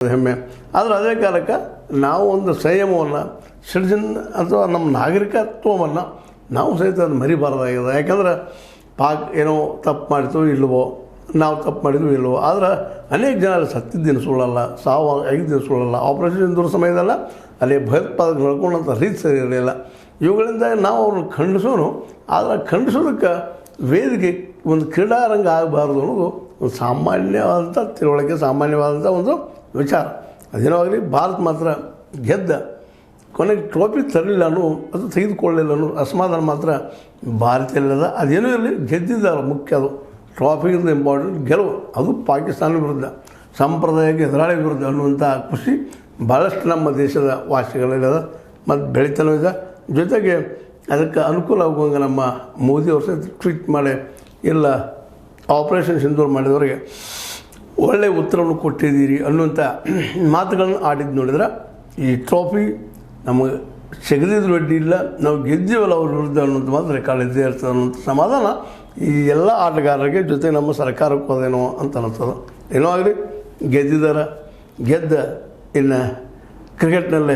ಹೆಮ್ಮೆ. ಆದರೆ ಅದೇ ಕಾಲಕ್ಕೆ ನಾವು ಒಂದು ಸಂಯಮವನ್ನು ಸಿಟಿಜನ್ ಅಥವಾ ನಮ್ಮ ನಾಗರಿಕತ್ವವನ್ನು ನಾವು ಸಹಿತ ಅದು ಮರಿಬಾರ್ದಾಗಿದೆ. ಯಾಕಂದ್ರೆ ಏನೋ ತಪ್ಪು ಮಾಡಿತು ಇಲ್ವೋ, ನಾವು ತಪ್ಪು ಮಾಡಿದ್ವಿ ಇಲ್ವೋ, ಆದರೆ ಅನೇಕ ಜನ ಸತ್ತಿದ್ದೇನು ಸುಳ್ಳಲ್ಲ, ಸಾವು ಆಗಿದ್ದೇನು ಸುಳ್ಳಲ್ಲ. ಆಪರೇಷನ್ ಸಿಂಧೂರ ಸಮಯದಲ್ಲ ಅಲ್ಲಿ ಭಯೋತ್ಪಾದಕ ನಡ್ಕೊಂಡಂಥ ರೀತಿ ಸರಿ ಇರಲಿಲ್ಲ. ಇವುಗಳಿಂದ ನಾವು ಅವ್ರನ್ನ ಖಂಡಿಸೋನು, ಆದರೆ ಖಂಡಿಸೋದಕ್ಕೆ ವೇದಿಕೆ ಒಂದು ಕ್ರೀಡಾರಂಗ ಆಗಬಾರ್ದು ಅನ್ನೋದು ಒಂದು ಸಾಮಾನ್ಯವಾದಂಥ ತಿಳುವಳಿಕೆ, ಸಾಮಾನ್ಯವಾದಂಥ ಒಂದು ವಿಚಾರ. ಅದೇನೋ ಆಗಲಿ, ಭಾರತ ಮಾತ್ರ ಗೆದ್ದ, ಕೊನೆಗೆ ಟ್ರೋಫಿ ತರಲಿಲ್ಲ ಅನ್ನೋ, ಅದು ತೆಗೆದುಕೊಳ್ಳಲಿಲ್ಲ ಅನ್ನೋ ಅಸಮಾಧಾನ ಮಾತ್ರ ಭಾರತೀಯಲ್ಲದ. ಅದೇನೂ ಇರಲಿ, ಗೆದ್ದಿದ್ದಾರೆ ಮುಖ್ಯ. ಅದು ಟ್ರಾಫಿಗಿಂತ ಇಂಪಾರ್ಟೆಂಟ್ ಗೆಲುವು, ಅದು ಪಾಕಿಸ್ತಾನ ವಿರುದ್ಧ, ಸಂಪ್ರದಾಯಕ್ಕೆ ಎದುರಾಳಿ ವಿರುದ್ಧ ಅನ್ನುವಂಥ ಖುಷಿ ಭಾಳಷ್ಟು ನಮ್ಮ ದೇಶದ ವಾಸಿಗಳಿಲ್ಲದ ಮತ್ತು ಬೆಳಿತಾನೂ ಇದೆ. ಜೊತೆಗೆ ಅದಕ್ಕೆ ಅನುಕೂಲ ಆಗುವಂಗೆ ನಮ್ಮ ಮೋದಿಯವ್ರ ಸಹಿತ ಟ್ವೀಟ್ ಮಾಡಿ ಇಲ್ಲ ಆಪರೇಷನ್ ಸಿಂಧೂರ್ ಮಾಡಿದವರಿಗೆ ಒಳ್ಳೆಯ ಉತ್ತರವನ್ನು ಕೊಟ್ಟಿದ್ದೀರಿ ಅನ್ನುವಂಥ ಮಾತುಗಳನ್ನು ಆಡಿದ್ದು ನೋಡಿದ್ರೆ ಈ ಟ್ರೋಫಿ ನಮಗೆ ಸಿಗದಿದ್ರು ಅಡ್ಡಿ ಇಲ್ಲ, ನಾವು ಗೆದ್ದೀವಲ್ಲ ಅವ್ರ ವಿರುದ್ಧ ಅನ್ನೋದು ಮಾತ್ರ ರೆಕಾರ್ಡ್ ಇದ್ದೇ ಇರ್ತದೆ ಅನ್ನೋಂಥ ಸಮಾಧಾನ ಈ ಎಲ್ಲ ಆಟಗಾರರಿಗೆ, ಜೊತೆ ನಮ್ಮ ಸರ್ಕಾರಕ್ಕೆ ಹೋದೇನೋ ಅಂತ ಅನ್ನಿಸ್ತದೆ. ಏನೋ ಆಗಲಿ, ಗೆದ್ದಿದ್ದಾರೆ. ಗೆದ್ದ ಇನ್ನು ಕ್ರಿಕೆಟ್ನಲ್ಲೇ